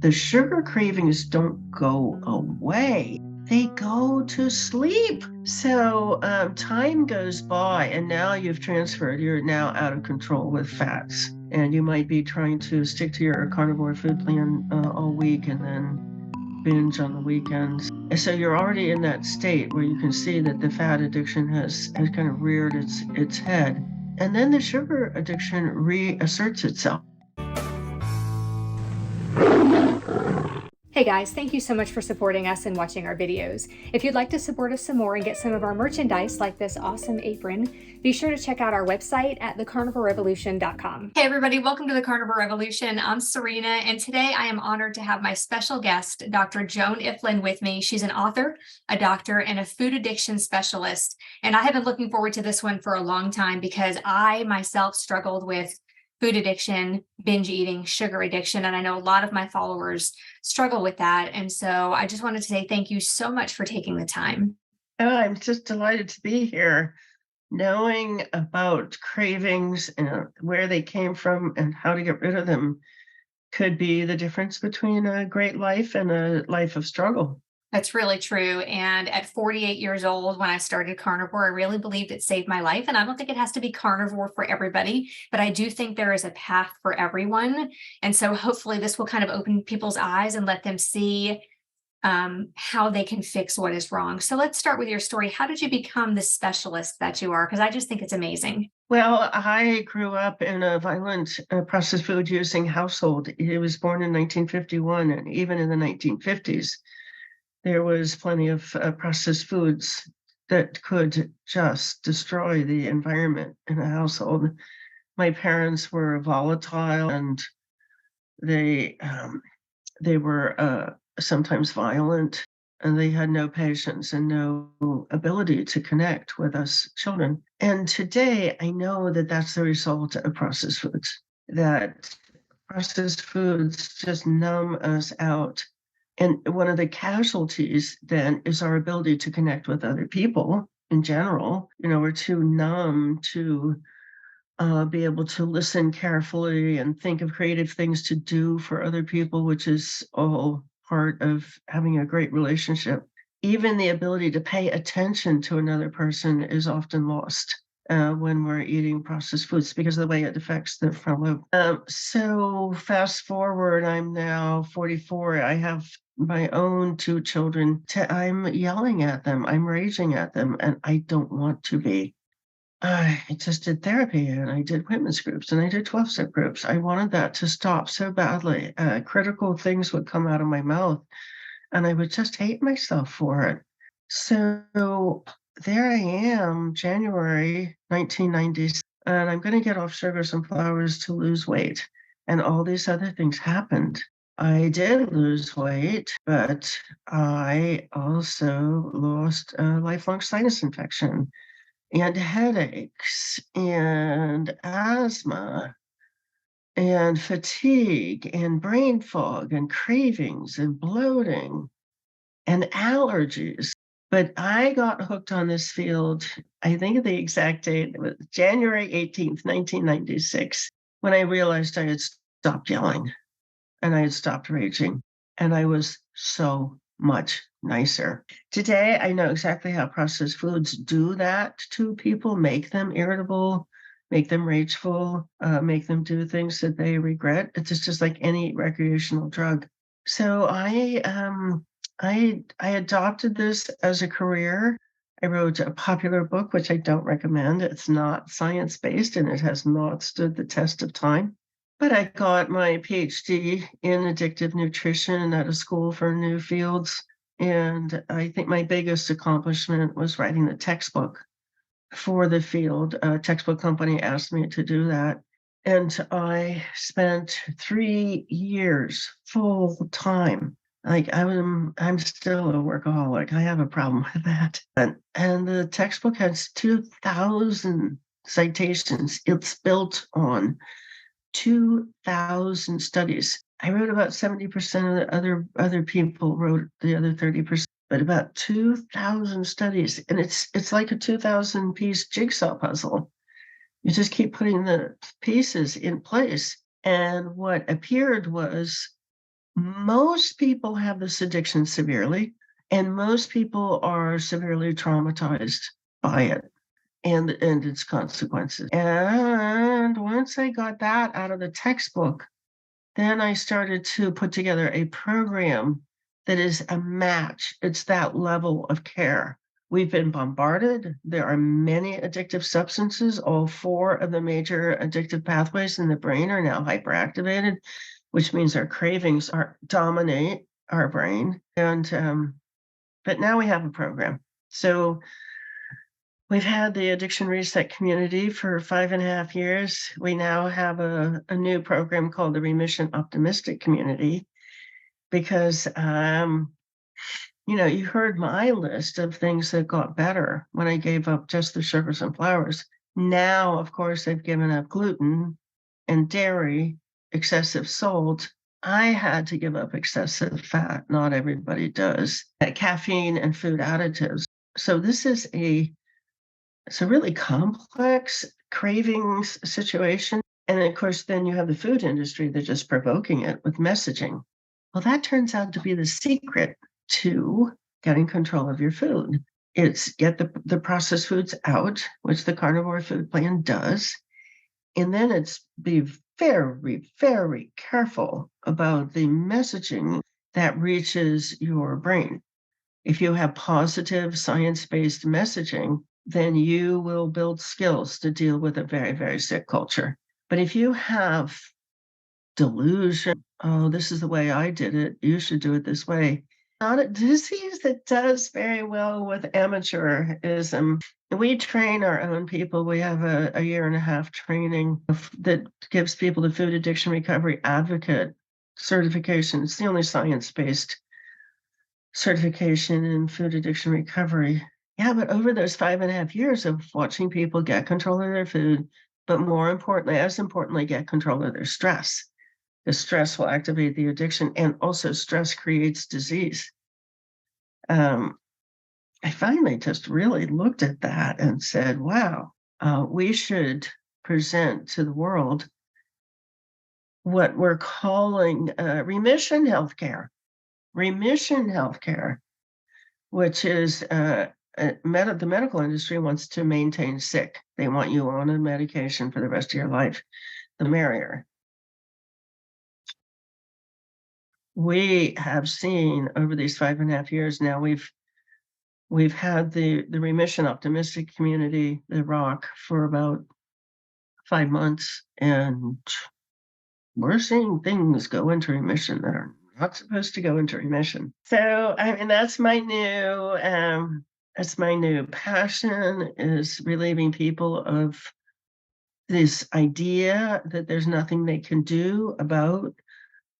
The sugar cravings don't go away. They go to sleep. So time goes by, and now you've transferred. You're now out of control with fats. And you might be trying to stick to your carnivore food plan all week and then binge on the weekends. And so you're already in that state where you can see that the fat addiction has kind of reared its head. And then the sugar addiction reasserts itself. Hey guys, thank you so much for supporting us and watching our videos. If you'd like to support us some more and get some of our merchandise like this awesome apron, be sure to check out our website at thecarnivorerevolution.com. Hey everybody, welcome to the Carnivore Revolution. I'm Serena, and today I am honored to have my special guest, Dr. Joan Ifland, with me. She's an author, a doctor, and a food addiction specialist. And I have been looking forward to this one for a long time because I myself struggled with food addiction, binge eating, sugar addiction. And I know a lot of my followers struggle with that. And so I just wanted to say thank you so much for taking the time. Oh, I'm just delighted to be here. Knowing about cravings and where they came from and how to get rid of them could be the difference between a great life and a life of struggle. That's really true. And at 48 years old, when I started Carnivore, I really believed it saved my life. And I don't think it has to be carnivore for everybody, but I do think there is a path for everyone. And so hopefully this will kind of open people's eyes and let them see how they can fix what is wrong. So let's start with your story. How did you become the specialist that you are? Because I just think it's amazing. Well, I grew up in a violent processed food using household. I was born in 1951, and even in the 1950s, there was plenty of processed foods that could just destroy the environment in a household. My parents were volatile, and they were sometimes violent, and they had no patience and no ability to connect with us children. And today, I know that that's the result of processed foods, that processed foods just numb us out. And one of the casualties then is our ability to connect with other people in general. We're too numb to be able to listen carefully and think of creative things to do for other people, which is all part of having a great relationship. Even the ability to pay attention to another person is often lost when we're eating processed foods because of the way it affects the front lobe. So fast forward, I'm now 44. I have my own two children. I'm yelling at them. I'm raging at them, and I don't want to be. I just did therapy, and I did women's groups, and I did 12-step groups. I wanted that to stop so badly. Critical things would come out of my mouth, and I would just hate myself for it. So there I am, January 1990, and I'm going to get off sugars and flours to lose weight. And all these other things happened. I did lose weight, but I also lost a lifelong sinus infection and headaches and asthma and fatigue and brain fog and cravings and bloating and allergies. But I got hooked on this field, I think of the exact date, it was January 18th, 1996, when I realized I had stopped yelling and I had stopped raging. And I was so much nicer. Today, I know exactly how processed foods do that to people, make them irritable, make them rageful, make them do things that they regret. It's just like any recreational drug. So I adopted this as a career. I wrote a popular book, which I don't recommend. It's not science-based, and it has not stood the test of time. But I got my PhD in addictive nutrition at a school for new fields. And I think my biggest accomplishment was writing the textbook for the field. A textbook company asked me to do that. And I spent 3 years full time. Like I'm still a workaholic. I have a problem with that. And the textbook has 2,000 citations. It's built on 2,000 studies. I wrote about 70% of the other people wrote the other 30%, but about 2,000 studies. And it's like a 2,000 piece jigsaw puzzle. You just keep putting the pieces in place. And what appeared was Most people have this addiction severely, and most people are severely traumatized by it and its consequences. And once I got that out of the textbook, then I started to put together a program that is a match. It's that level of care. We've been bombarded. There are many addictive substances. All four of the major addictive pathways in the brain are now hyperactivated, which means our cravings dominate our brain. And but now we have a program. So we've had the Addiction Reset community for 5.5 years. We now have a new program called the Remission Optimistic community because, you heard my list of things that got better when I gave up just the sugars and flours. Now, of course, I've given up gluten and dairy, excessive salt. I had to give up excessive fat. Not everybody does. Caffeine and food additives. So this is it's a really complex cravings situation. And of course, then you have the food industry that's just provoking it with messaging. Well, that turns out to be the secret to getting control of your food. It's get the processed foods out, which the carnivore food plan does. And then it's be very, very careful about the messaging that reaches your brain. If you have positive science-based messaging, then you will build skills to deal with a very, very sick culture. But if you have delusion, oh, this is the way I did it, you should do it this way. Not a disease that does very well with amateurism. We train our own people. We have a 1.5 year training that gives people the food addiction recovery advocate certification. It's the only science-based certification in food addiction recovery. Yeah, but over those 5.5 years of watching people get control of their food, but more importantly, as importantly, get control of their stress. The stress will activate the addiction, and also stress creates disease. I finally just really looked at that and said, wow, we should present to the world what we're calling remission healthcare. Remission healthcare, which is the medical industry wants to maintain sick. They want you on a medication for the rest of your life, the merrier. We have seen over these 5.5 years now, we've had the remission optimistic community, the ROC, for about 5 months, and we're seeing things go into remission that are not supposed to go into remission. So, I mean, that's my new passion, is relieving people of this idea that there's nothing they can do about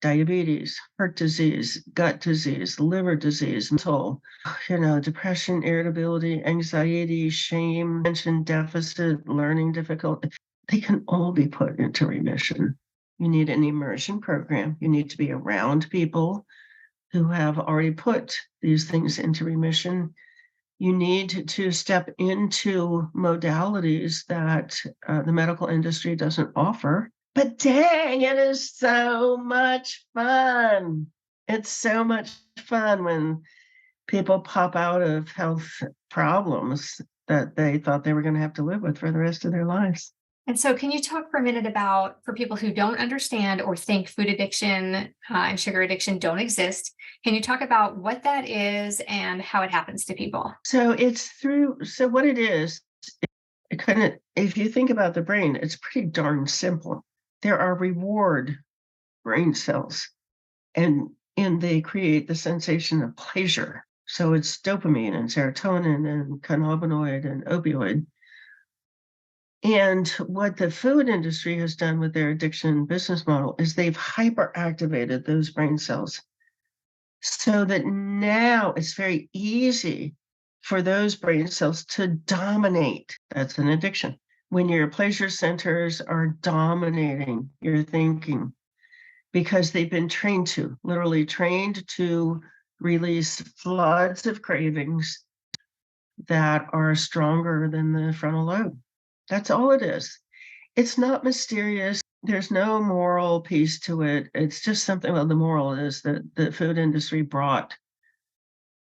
diabetes, heart disease, gut disease, liver disease, mental, depression, irritability, anxiety, shame, attention deficit, learning difficulty. They can all be put into remission. You need an immersion program. You need to be around people who have already put these things into remission. You need to step into modalities that the medical industry doesn't offer. But dang, it is so much fun. It's so much fun when people pop out of health problems that they thought they were going to have to live with for the rest of their lives. And so, can you talk for a minute about, for people who don't understand or think food addiction and sugar addiction don't exist, can you talk about what that is and how it happens to people? So what it is, if you think about the brain, it's pretty darn simple. There are reward brain cells, and they create the sensation of pleasure. So it's dopamine and serotonin and cannabinoid and opioid. And what the food industry has done with their addiction business model is they've hyperactivated those brain cells so that now it's very easy for those brain cells to dominate. That's an addiction. When your pleasure centers are dominating your thinking, because they've been literally trained to release floods of cravings that are stronger than the frontal lobe. That's all it is. It's not mysterious. There's no moral piece to it. It's just something. Well, the moral is that the food industry brought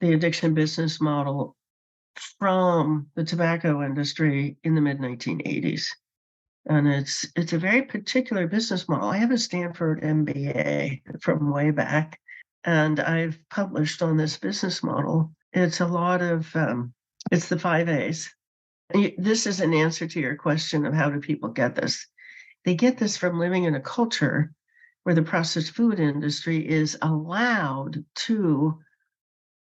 the addiction business model from the tobacco industry in the mid 1980s. And it's a very particular business model. I have a Stanford MBA from way back, and I've published on this business model. It's a lot of it's the 5 A's. This is an answer to your question of how do people get this. They get this from living in a culture where the processed food industry is allowed to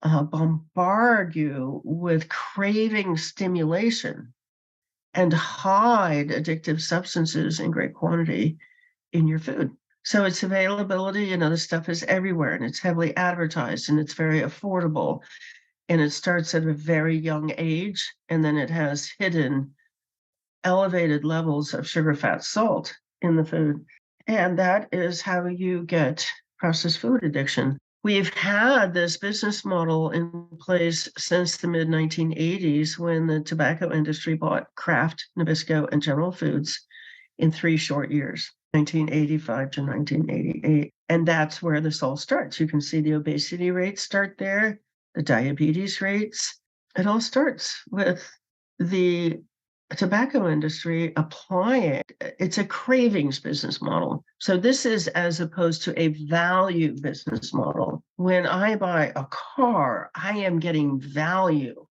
bombard you with craving stimulation and hide addictive substances in great quantity in your food. So its availability, the stuff is everywhere, and it's heavily advertised, and it's very affordable, and it starts at a very young age, and then it has hidden elevated levels of sugar, fat, salt in the food. And that is how you get processed food addiction. We've had this business model in place since the mid 1980s when the tobacco industry bought Kraft, Nabisco, and General Foods in 3 short years, 1985 to 1988. And that's where this all starts. You can see the obesity rates start there, the diabetes rates. It all starts with the tobacco industry applying. It's a cravings business model. So this is as opposed to a value business model. When I buy a car, I am getting value.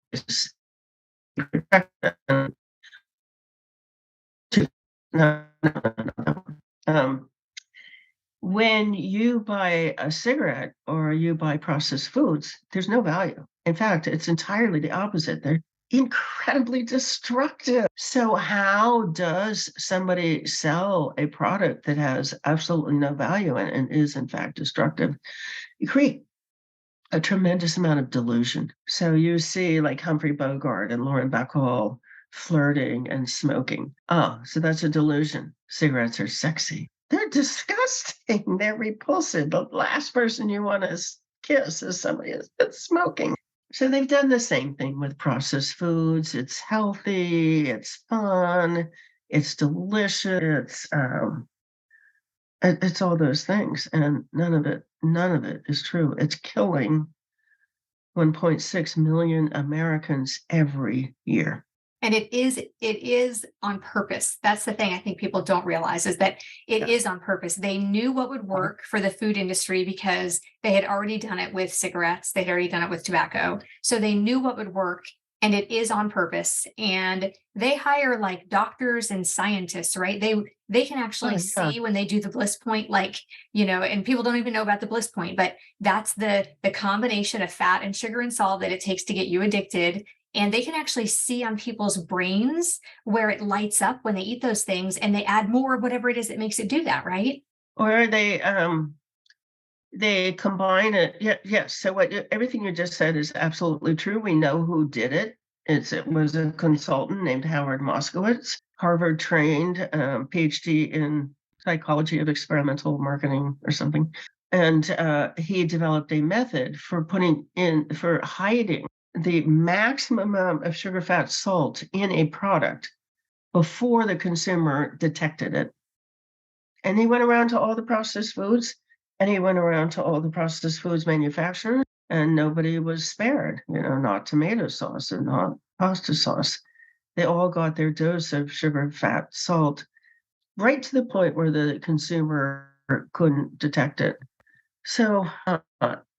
When you buy a cigarette or you buy processed foods, there's no value. In fact, it's entirely the opposite. They're incredibly destructive. So how does somebody sell a product that has absolutely no value and is in fact destructive? You create a tremendous amount of delusion. So you see like Humphrey Bogart and Lauren Bacall flirting and smoking. Oh, so that's a delusion. Cigarettes are sexy. They're disgusting. They're repulsive. The last person you want to kiss is somebody that's smoking. So they've done the same thing with processed foods. It's healthy, it's fun, it's delicious, it's all those things, and none of it is true. It's killing 1.6 million Americans every year. And it is on purpose. That's the thing I think people don't realize is that it is on purpose. They knew what would work for the food industry because they had already done it with cigarettes. They'd already done it with tobacco. So they knew what would work, and it is on purpose. And they hire like doctors and scientists, right? They can actually see when they do the bliss point, like, and people don't even know about the bliss point, but that's the combination of fat and sugar and salt that it takes to get you addicted. And they can actually see on people's brains where it lights up when they eat those things, and they add more of whatever it is that makes it do that, right? Or they combine it. Yeah, yes. So everything you just said is absolutely true. We know who did it. It was a consultant named Howard Moskowitz, Harvard trained, PhD in psychology of experimental marketing or something. And he developed a method for hiding the maximum amount of sugar, fat, salt in a product before the consumer detected it. And he went around to all the processed foods, and he went around to all the processed foods manufacturers, and nobody was spared, not tomato sauce and not pasta sauce. They all got their dose of sugar, fat, salt, right to the point where the consumer couldn't detect it. So,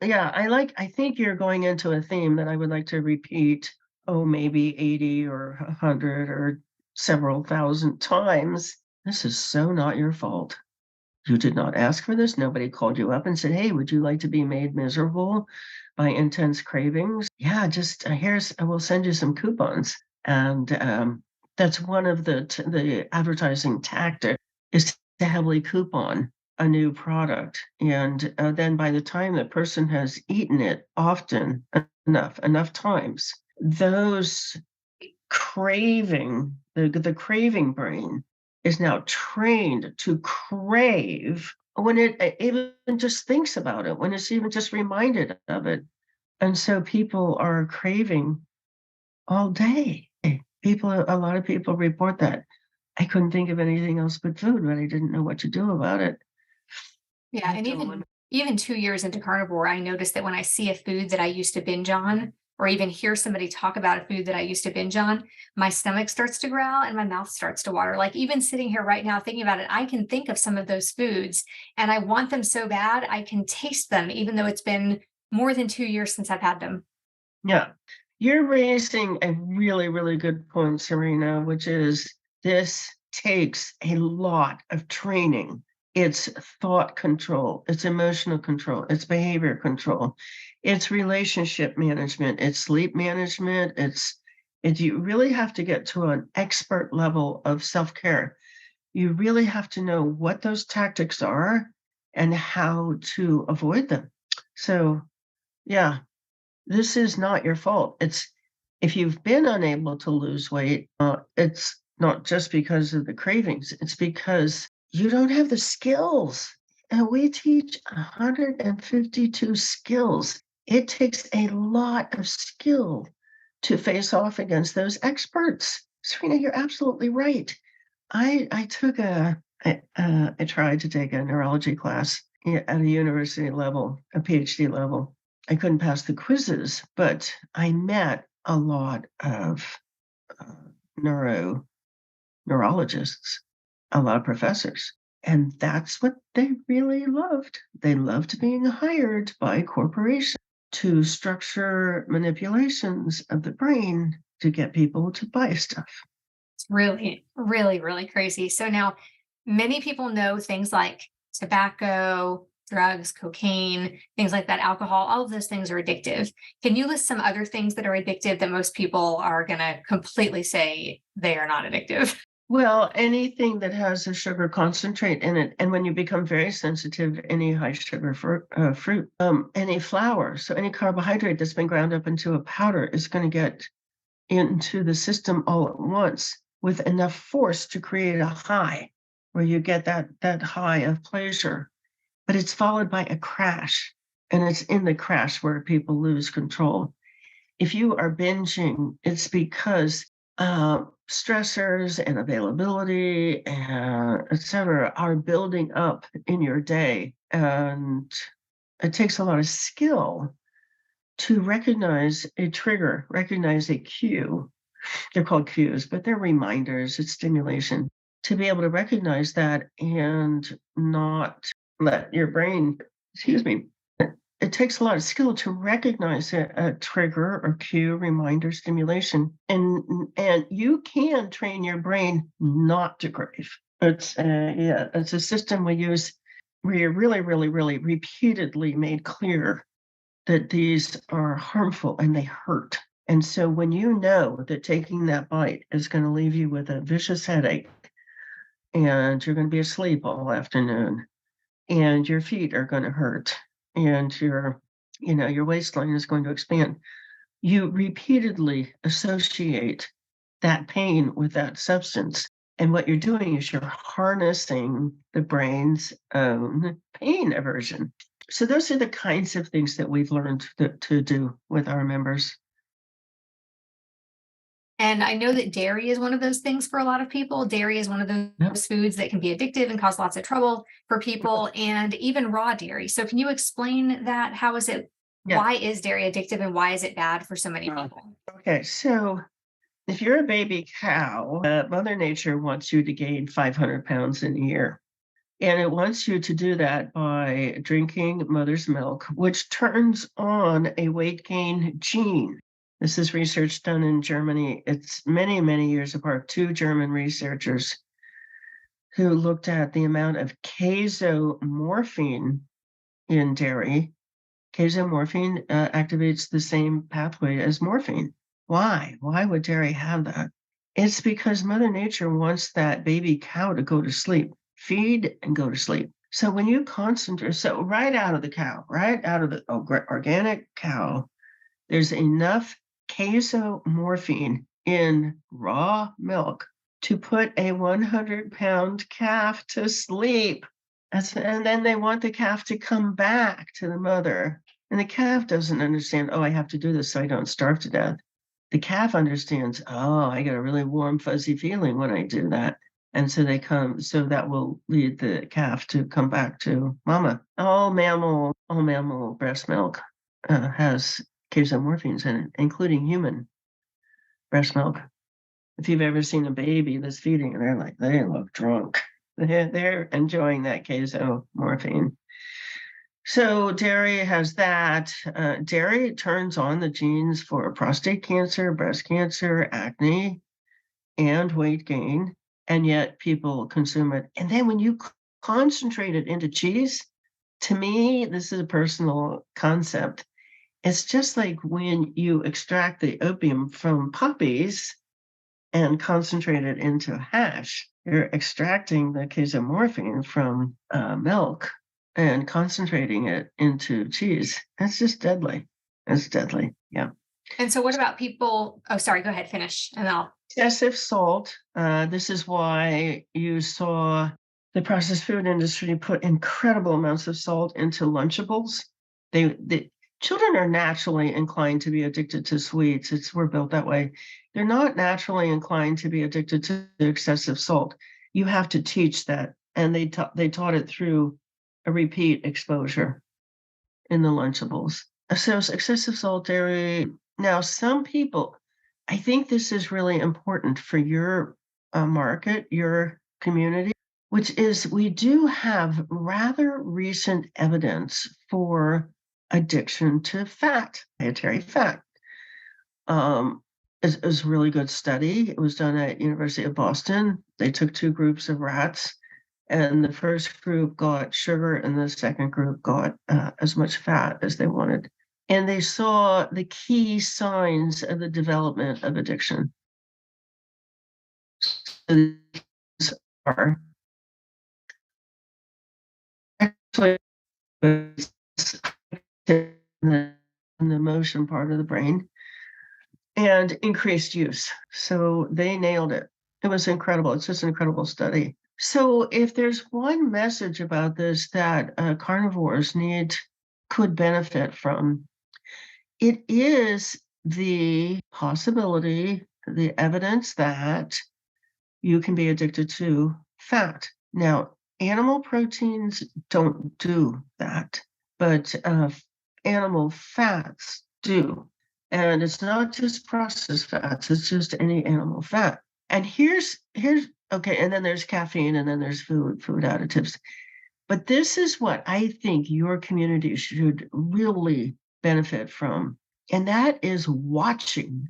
yeah, I think you're going into a theme that I would like to repeat, maybe 80 or 100 or several thousand times. This is so not your fault. You did not ask for this. Nobody called you up and said, hey, would you like to be made miserable by intense cravings? Yeah, just I will send you some coupons. And that's one of the advertising tactics is to heavily coupon a new product. And then by the time the person has eaten it often enough times, those the craving brain is now trained to crave when it even just thinks about it, when it's even just reminded of it. And so people are craving all day. A lot of people report that. I couldn't think of anything else but food, but I didn't know what to do about it. Yeah, and even 2 years into carnivore, I noticed that when I see a food that I used to binge on, or even hear somebody talk about a food that I used to binge on, my stomach starts to growl and my mouth starts to water. Like, even sitting here right now thinking about it, I can think of some of those foods and I want them so bad, I can taste them, even though it's been more than 2 years since I've had them. Yeah. You're raising a really, really good point, Serena, which is this takes a lot of training. It's thought control, it's emotional control, it's behavior control, it's relationship management, it's sleep management, it's you really have to get to an expert level of self-care. You really have to know what those tactics are and how to avoid them. So, yeah, this is not your fault. It's if you've been unable to lose weight, it's not just because of the cravings, it's because you don't have the skills. And we teach 152 skills. It takes a lot of skill to face off against those experts. Serena, you're absolutely right. I took I tried to take a neurology class at a university level, a PhD level. I couldn't pass the quizzes, but I met a lot of uh, neurologists, a lot of professors, and that's what they really loved. They loved being hired by corporations to structure manipulations of the brain to get people to buy stuff. It's really, really, really crazy. So now many people know things like tobacco, drugs, cocaine, things like that, alcohol, all of those things are addictive. Can you list some other things that are addictive that most people are going to completely say they are not addictive? Well, anything that has a sugar concentrate in it, and when you become very sensitive, any high sugar fruit, any flour, so any carbohydrate that's been ground up into a powder is going to get into the system all at once with enough force to create a high, where you get that high of pleasure, but it's followed by a crash, and it's in the crash where people lose control. If you are binging, it's because stressors and availability and et cetera are building up in your day. And it takes a lot of skill to recognize a trigger, recognize a cue. They're called cues, but they're reminders, it's stimulation. To be able to recognize that and not let your brain, excuse me, it takes a lot of skill to recognize a trigger or cue, reminder, stimulation, and you can train your brain not to crave. It's a system we use where you're really, really, really repeatedly made clear that these are harmful and they hurt. And so when you know that taking that bite is going to leave you with a vicious headache and you're going to be asleep all afternoon and your feet are going to hurt and your waistline is going to expand, you repeatedly associate that pain with that substance. And what you're doing is you're harnessing the brain's own pain aversion. So those are the kinds of things that we've learned to do with our members. And I know that dairy is one of those things for a lot of people. Dairy is one of Yep. those foods that can be addictive and cause lots of trouble for people, and even raw dairy. So can you explain that? How is it? Yeah. Why is dairy addictive and why is it bad for so many people? Okay, so if you're a baby cow, Mother Nature wants you to gain 500 pounds in a year. And it wants you to do that by drinking mother's milk, which turns on a weight gain gene. This is research done in Germany. It's many, many years apart. Two German researchers who looked at the amount of casomorphine in dairy. Casomorphine activates the same pathway as morphine. Why? Why would dairy have that? It's because Mother Nature wants that baby cow to go to sleep, feed and go to sleep. So when you concentrate, so right out of the cow, right out of the organic cow, there's enough casomorphine in raw milk to put a 100-pound calf to sleep. And then they want the calf to come back to the mother. And the calf doesn't understand, oh, I have to do this so I don't starve to death. The calf understands, oh, I get a really warm, fuzzy feeling when I do that. And so that will lead the calf to come back to mama. All mammal breast milk has casomorphins in it, including human breast milk. If you've ever seen a baby that's feeding, they look drunk. They're enjoying that casomorphine. So dairy has that. Dairy turns on the genes for prostate cancer, breast cancer, acne, and weight gain, and yet people consume it. And then when you concentrate it into cheese, to me, this is a personal concept. It's just like when you extract the opium from poppies and concentrate it into hash, you're extracting the casomorphine from milk and concentrating it into cheese. It's just deadly. It's deadly. Yeah. And so what about people? Oh, sorry, go ahead, finish. And I'll. Excessive salt. This is why you saw the processed food industry put incredible amounts of salt into Lunchables. The children are naturally inclined to be addicted to sweets. We're built that way. They're not naturally inclined to be addicted to excessive salt. You have to teach that. And they taught it through a repeat exposure in the Lunchables. So excessive salt, dairy. Now, some people, I think this is really important for your market, your community, which is we do have rather recent evidence for addiction to fat, dietary fat. It was a really good study. It was done at University of Boston. They took 2 groups of rats, and the first group got sugar and the second group got as much fat as they wanted. And they saw the key signs of the development of addiction. So these are actually in the emotion part of the brain and increased use. So they nailed it. It was incredible. It's just an incredible study. So if there's one message about this that carnivores could benefit from, it is the possibility, the evidence that you can be addicted to fat. Now, animal proteins don't do that, but animal fats do. And it's not just processed fats, it's just any animal fat. And here's okay, and then there's caffeine, and then there's food additives. But this is what I think your community should really benefit from. And that is watching,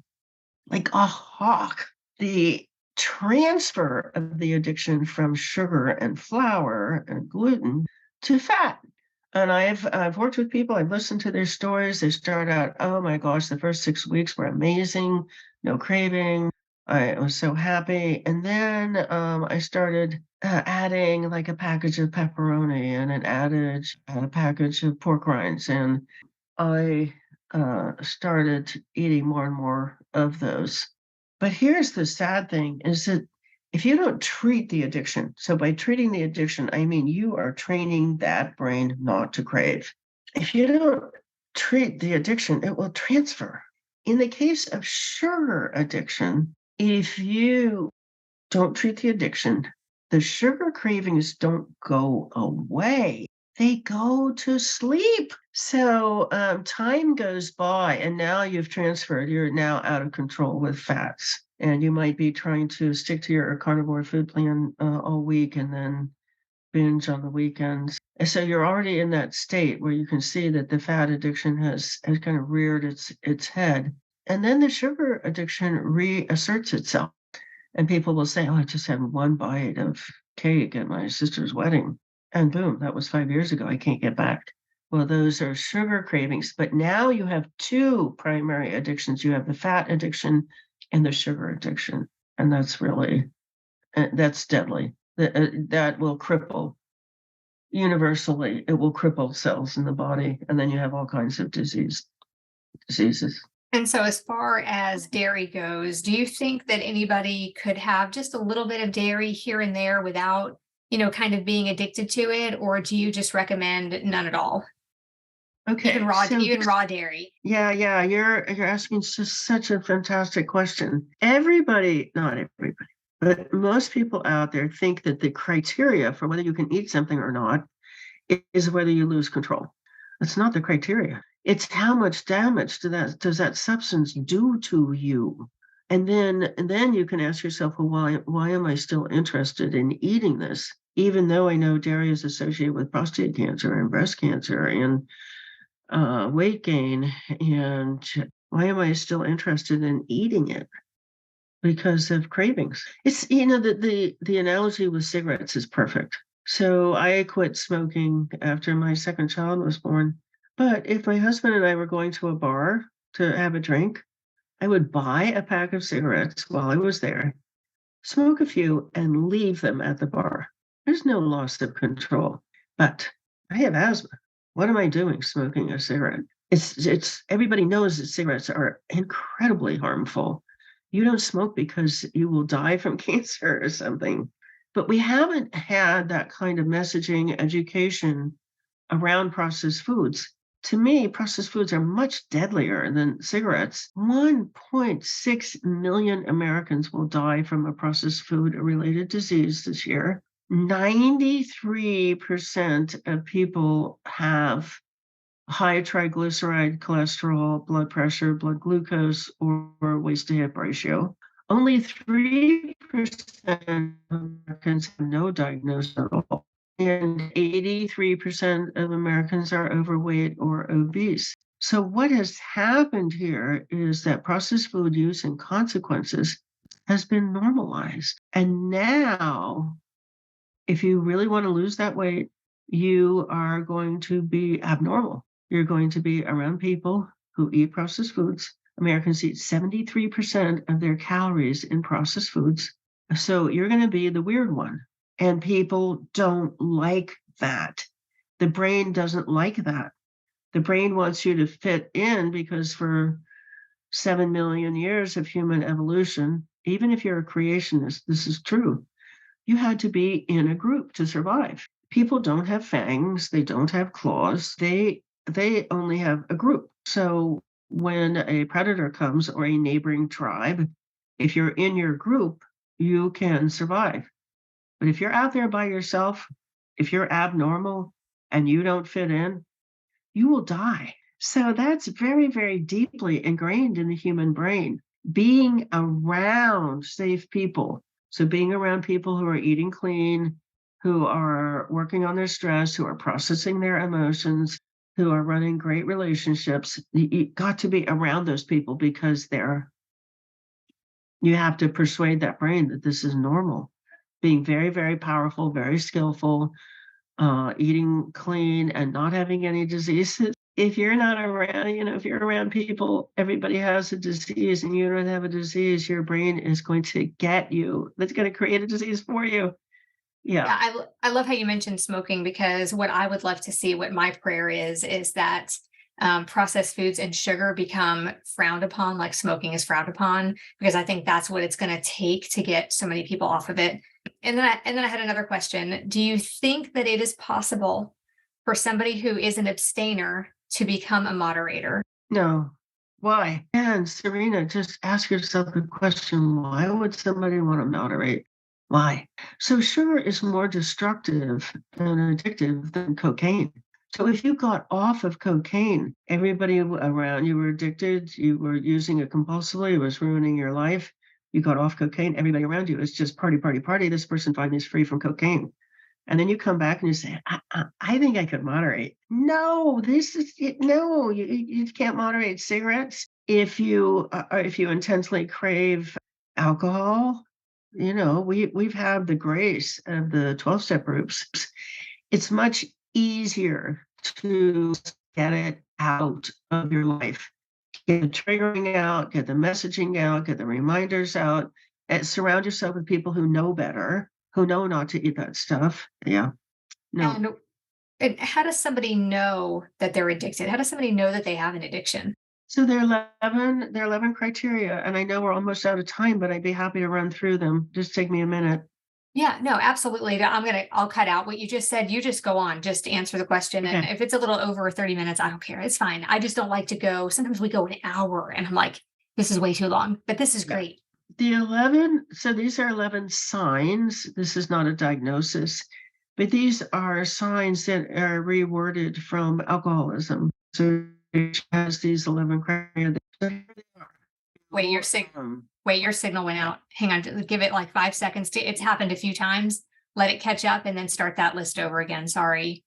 like a hawk, the transfer of the addiction from sugar and flour and gluten to fat. And I've worked with people, I've listened to their stories. They start out, oh my gosh, the first 6 weeks were amazing, no craving. I was so happy. And then I started adding like a package of pepperoni and a package of pork rinds. And I started eating more and more of those. But here's the sad thing is that if you don't treat the addiction, so by treating the addiction, I mean you are training that brain not to crave. If you don't treat the addiction, it will transfer. In the case of sugar addiction, if you don't treat the addiction, the sugar cravings don't go away. They go to sleep. So time goes by, and now you've transferred. You're now out of control with fats. And you might be trying to stick to your carnivore food plan all week and then binge on the weekends. And so you're already in that state where you can see that the fat addiction has kind of reared its head. And then the sugar addiction reasserts itself. And people will say, oh, I just had one bite of cake at my sister's wedding. And boom, that was 5 years ago. I can't get back. Well, those are sugar cravings. But now you have 2 primary addictions. You have the fat addiction and the sugar addiction. And that's that's deadly. That will cripple. Universally, it will cripple cells in the body. And then you have all kinds of diseases. And so as far as dairy goes, do you think that anybody could have just a little bit of dairy here and there without, kind of being addicted to it? Or do you just recommend none at all? Okay. Even raw dairy. Yeah. You're asking just such a fantastic question. Everybody, not everybody, But most people out there think that the criteria for whether you can eat something or not is whether you lose control. That's not the criteria. It's how much damage does that substance do to you? And then you can ask yourself, well, why am I still interested in eating this? Even though I know dairy is associated with prostate cancer and breast cancer and weight gain, and why am I still interested in eating it? Because of cravings. It's, the analogy with cigarettes is perfect. So I quit smoking after my second child was born. But if my husband and I were going to a bar to have a drink, I would buy a pack of cigarettes while I was there, smoke a few, and leave them at the bar. There's no loss of control. But I have asthma. What am I doing smoking a cigarette? It's everybody knows that cigarettes are incredibly harmful. You don't smoke because you will die from cancer or something. But we haven't had that kind of messaging education around processed foods. To me, processed foods are much deadlier than cigarettes. 1.6 million Americans will die from a processed food related disease this year. 93% of people have high triglyceride, cholesterol, blood pressure, blood glucose, or waist to hip ratio. Only 3% of Americans have no diagnosis at all. And 83% of Americans are overweight or obese. So what has happened here is that processed food use and consequences has been normalized. And now, if you really want to lose that weight, you are going to be abnormal. You're going to be around people who eat processed foods. Americans eat 73% of their calories in processed foods. So you're going to be the weird one. And people don't like that. The brain doesn't like that. The brain wants you to fit in because for 7 million years of human evolution, even if you're a creationist, this is true. You had to be in a group to survive. People don't have fangs. They don't have claws. They only have a group. So when a predator comes or a neighboring tribe, if you're in your group, you can survive. But if you're out there by yourself, if you're abnormal and you don't fit in, you will die. So that's very, very deeply ingrained in the human brain. Being around safe people. So being around people who are eating clean, who are working on their stress, who are processing their emotions, who are running great relationships, you got to be around those people because you have to persuade that brain that this is normal. Being very, very powerful, very skillful, eating clean and not having any diseases. If you're not around, if you're around people, everybody has a disease and you don't have a disease, your brain is going to get you. That's going to create a disease for you. Yeah. Yeah, I love how you mentioned smoking, because what I would love to see, what my prayer is that processed foods and sugar become frowned upon, like smoking is frowned upon, because I think that's what it's going to take to get so many people off of it. And then I had another question. Do you think that it is possible for somebody who is an abstainer to become a moderator? No. Why? And Serena, just ask yourself the question, why would somebody want to moderate? Why? So sugar is more destructive and addictive than cocaine. So if you got off of cocaine, everybody around you were addicted, you were using it compulsively, it was ruining your life. You got off cocaine, everybody around you is just party, party, party. This person finally is free from cocaine. And then you come back and you say, I think I could moderate. No, this is it. No, you can't moderate cigarettes. If you intensely crave alcohol, we've had the grace of the 12-step groups. It's much easier to get it out of your life. Get the triggering out, get the messaging out, get the reminders out, and surround yourself with people who know better, who know not to eat that stuff. Yeah. No. And how does somebody know that they're addicted? How does somebody know that they have an addiction? So there are 11 criteria, and I know we're almost out of time, but I'd be happy to run through them. Just take me a minute. Yeah, no, absolutely. I'll cut out what you just said. You just go on, just answer the question. Okay. And if it's a little over 30 minutes, I don't care. It's fine. I just don't like to go. Sometimes we go an hour and I'm like, this is way too long, but this is great. So these are 11 signs. This is not a diagnosis, but these are signs that are reworded from alcoholism. So it has these 11 criteria. Wait, your signal went out. Hang on, give it like 5 seconds. It's happened a few times. Let it catch up and then start that list over again. Sorry.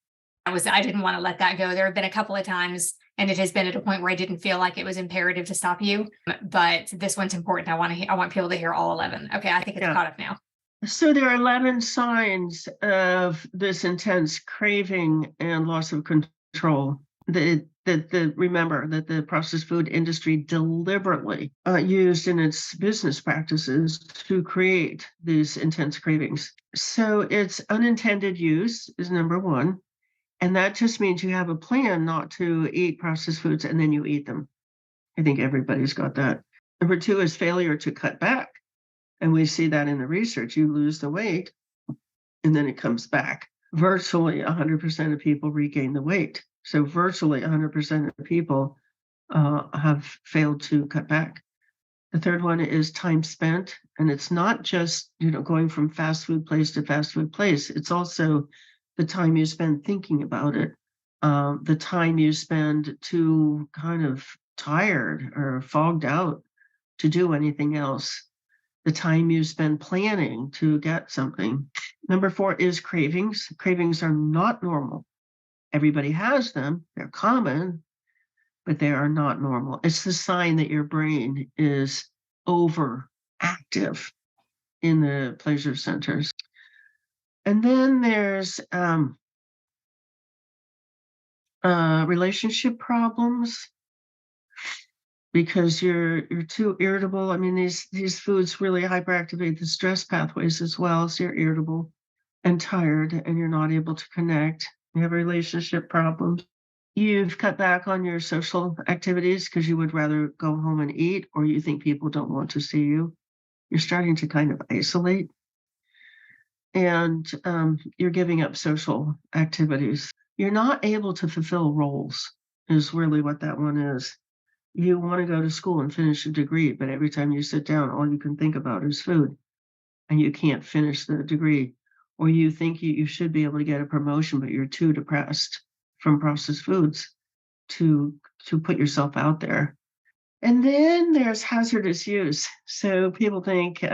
I didn't want to let that go. There have been a couple of times, and it has been at a point where I didn't feel like it was imperative to stop you. But this one's important. I want people to hear all 11. Okay, I think it's caught up now. So there are 11 signs of this intense craving and loss of control. Remember that the processed food industry deliberately used in its business practices to create these intense cravings. So it's unintended use is number one. And that just means you have a plan not to eat processed foods and then you eat them. I think everybody's got that. Number two is failure to cut back. And we see that in the research. You lose the weight and then it comes back. Virtually 100% of people regain the weight. So virtually 100% of people have failed to cut back. The third one is time spent. And it's not just, going from fast food place to fast food place. It's also the time you spend thinking about it, the time you spend too kind of tired or fogged out to do anything else, the time you spend planning to get something. Number four is cravings. Cravings are not normal. Everybody has them. They're common, but they are not normal. It's the sign that your brain is overactive in the pleasure centers. And then there's relationship problems because you're too irritable. I mean, these foods really hyperactivate the stress pathways as well. So you're irritable and tired and you're not able to connect. You have relationship problems. You've cut back on your social activities because you would rather go home and eat, or you think people don't want to see you. You're starting to kind of isolate. And you're giving up social activities. You're not able to fulfill roles is really what that one is. You want to go to school and finish a degree, but every time you sit down, all you can think about is food and you can't finish the degree. Or you think you should be able to get a promotion, but you're too depressed from processed foods to put yourself out there. And then there's hazardous use. So people think,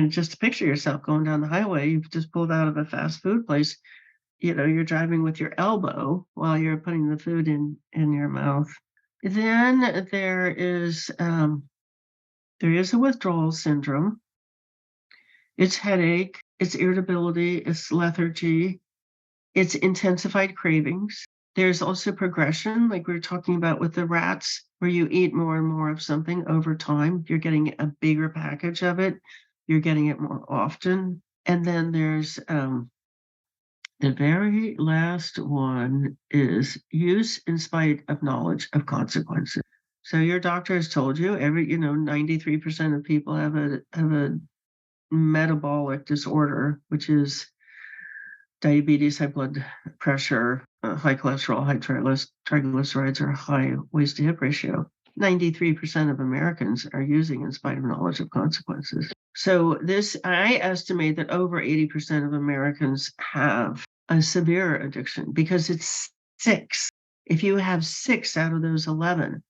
just picture yourself going down the highway. You've just pulled out of a fast food place. You're driving with your elbow while you're putting the food in your mouth. Then there is a withdrawal syndrome. It's headache, it's irritability, it's lethargy, it's intensified cravings. There's also progression, like we were talking about with the rats, where you eat more and more of something over time. You're getting a bigger package of it. You're getting it more often. And then there's the very last one is use in spite of knowledge of consequences. So your doctor has told you 93% of people have a metabolic disorder, which is diabetes, high blood pressure, high cholesterol, high triglycerides, or high waist to hip ratio. 93% of Americans are using in spite of knowledge of consequences. So I estimate that over 80% of Americans have a severe addiction because it's 6. If you have 6 out of those 11,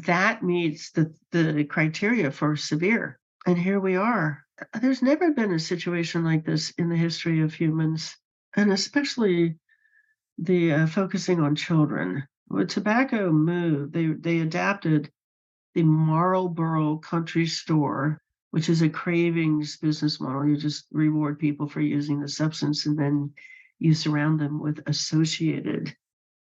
that meets the criteria for severe. And here we are. There's never been a situation like this in the history of humans, and especially the focusing on children. When tobacco moved, they adapted the Marlboro Country Store, which is a cravings business model. You just reward people for using the substance, and then you surround them with associated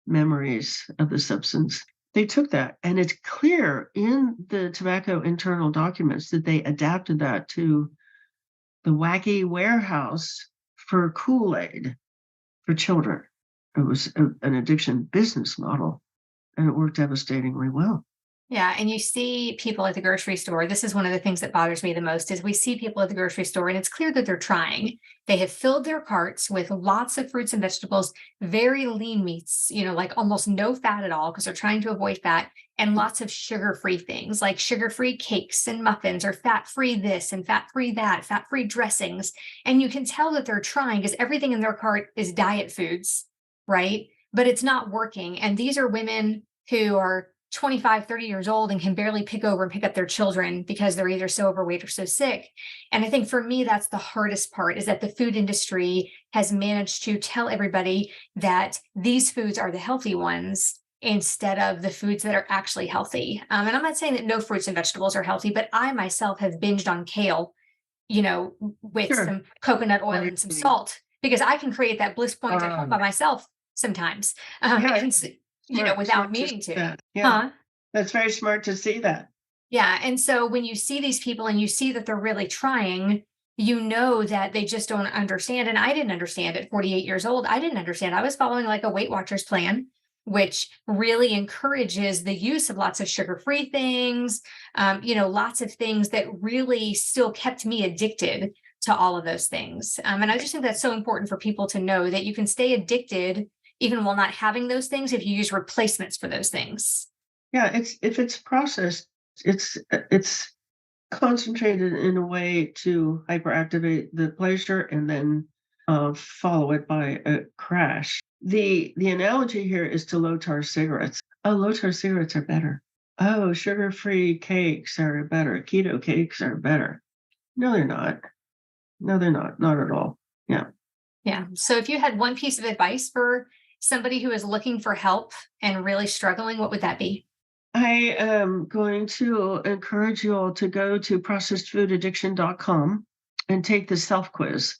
memories of the substance. They took that, and it's clear in the tobacco internal documents that they adapted that to the wacky warehouse for Kool-Aid for children. It was an addiction business model, and it worked devastatingly well. Yeah, and you see people at the grocery store. This is one of the things that bothers me the most is we see people at the grocery store and it's clear that they're trying. They have filled their carts with lots of fruits and vegetables, very lean meats, like almost no fat at all because they're trying to avoid fat, and lots of sugar-free things like sugar-free cakes and muffins or fat-free this and fat-free that, fat-free dressings. And you can tell that they're trying because everything in their cart is diet foods, right? But it's not working. And these are women who are 25, 30 years old and can barely pick over and pick up their children because they're either so overweight or so sick. And I think for me, that's the hardest part, is that the food industry has managed to tell everybody that these foods are the healthy ones instead of the foods that are actually healthy. And I'm not saying that no fruits and vegetables are healthy, but I myself have binged on kale, with Sure. some coconut oil and some salt, because I can create that bliss point at home by myself sometimes. Yeah, And without meaning to. Yeah, Huh? that's very smart to see that. Yeah. And so when you see these people and you see that they're really trying, you know that they just don't understand. And I didn't understand at 48 years old. I didn't understand. I was following like a Weight Watchers plan, which really encourages the use of lots of sugar-free things, lots of things that really still kept me addicted to all of those things. And I just think that's so important for people to know that you can stay addicted even while not having those things if you use replacements for those things. Yeah, if it's processed, it's concentrated in a way to hyperactivate the pleasure and then follow it by a crash. The analogy here is to low tar cigarettes. Oh, low tar cigarettes are better. Oh, sugar-free cakes are better. Keto cakes are better. No, they're not. No, they're not. Not at all. Yeah. Yeah. So if you had one piece of advice for somebody who is looking for help and really struggling, what would that be? I am going to encourage you all to go to processedfoodaddiction.com and take the self quiz.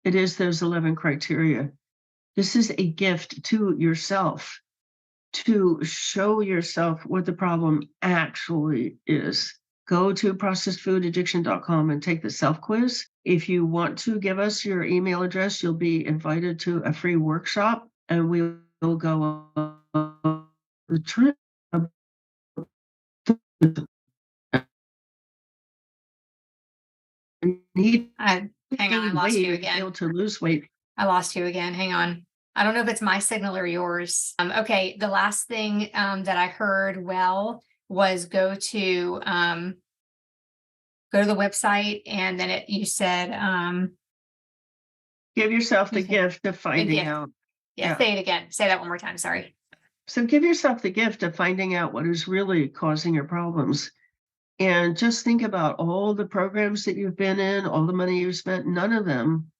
It is those 11 criteria. This is a gift to yourself to show yourself what the problem actually is. Go to processedfoodaddiction.com and take the self quiz. If you want to give us your email address, you'll be invited to a free workshop and we will go on the trip. Need Hang on, I lost you again. Able to lose weight. I lost you again. Hang on. I don't know if it's my signal or yours. Okay. The last thing that I heard was go to the website, and then you said give yourself the gift of finding gift. out. Yeah, say it again. Say that one more time. Sorry. So give yourself the gift of finding out what is really causing your problems. And just think about all the programs that you've been in, all the money you've spent. None of them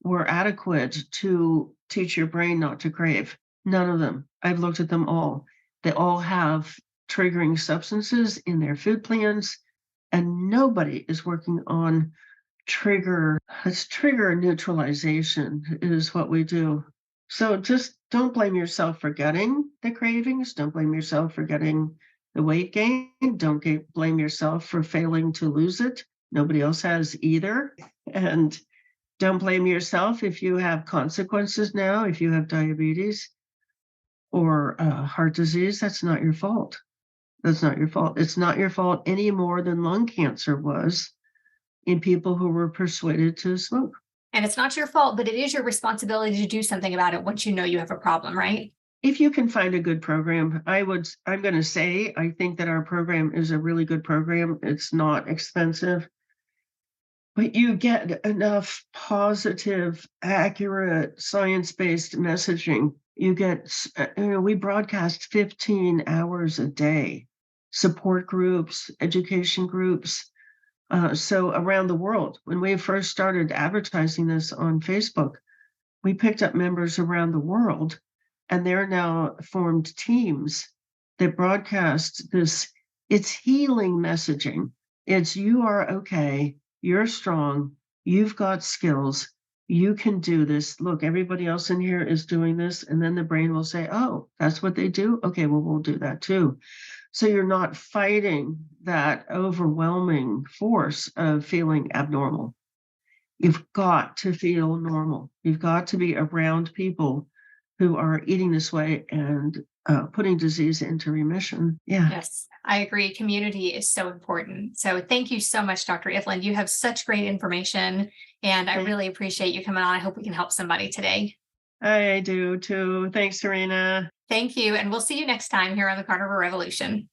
were adequate to teach your brain not to crave. None of them. I've looked at them all. They all have triggering substances in their food plans, and nobody is working on trigger neutralization is what we do. So just don't blame yourself for getting the cravings. Don't blame yourself for getting the weight gain. Don't blame yourself for failing to lose it. Nobody else has either. And don't blame yourself if you have consequences now, if you have diabetes or heart disease. That's not your fault. That's not your fault. It's not your fault any more than lung cancer was in people who were persuaded to smoke. And it's not your fault, but it is your responsibility to do something about it once you know you have a problem, right? If you can find a good program, I'm going to say, I think that our program is a really good program. It's not expensive, but you get enough positive, accurate, science-based messaging. You get, we broadcast 15 hours a day, support groups, education groups. So around the world, when we first started advertising this on Facebook, we picked up members around the world, and they're now formed teams that broadcast this. It's healing messaging. It's you are okay, you're strong, you've got skills, you can do this. Look, everybody else in here is doing this. And then the brain will say, oh, that's what they do? Okay, well, we'll do that too. So you're not fighting that overwhelming force of feeling abnormal. You've got to feel normal. You've got to be around people who are eating this way and putting disease into remission. Yeah. Yes, I agree. Community is so important. So thank you so much, Dr. Ifland. You have such great information, and I really appreciate you coming on. I hope we can help somebody today. I do too. Thanks, Serena. Thank you, and we'll see you next time here on the Carnivore Revolution.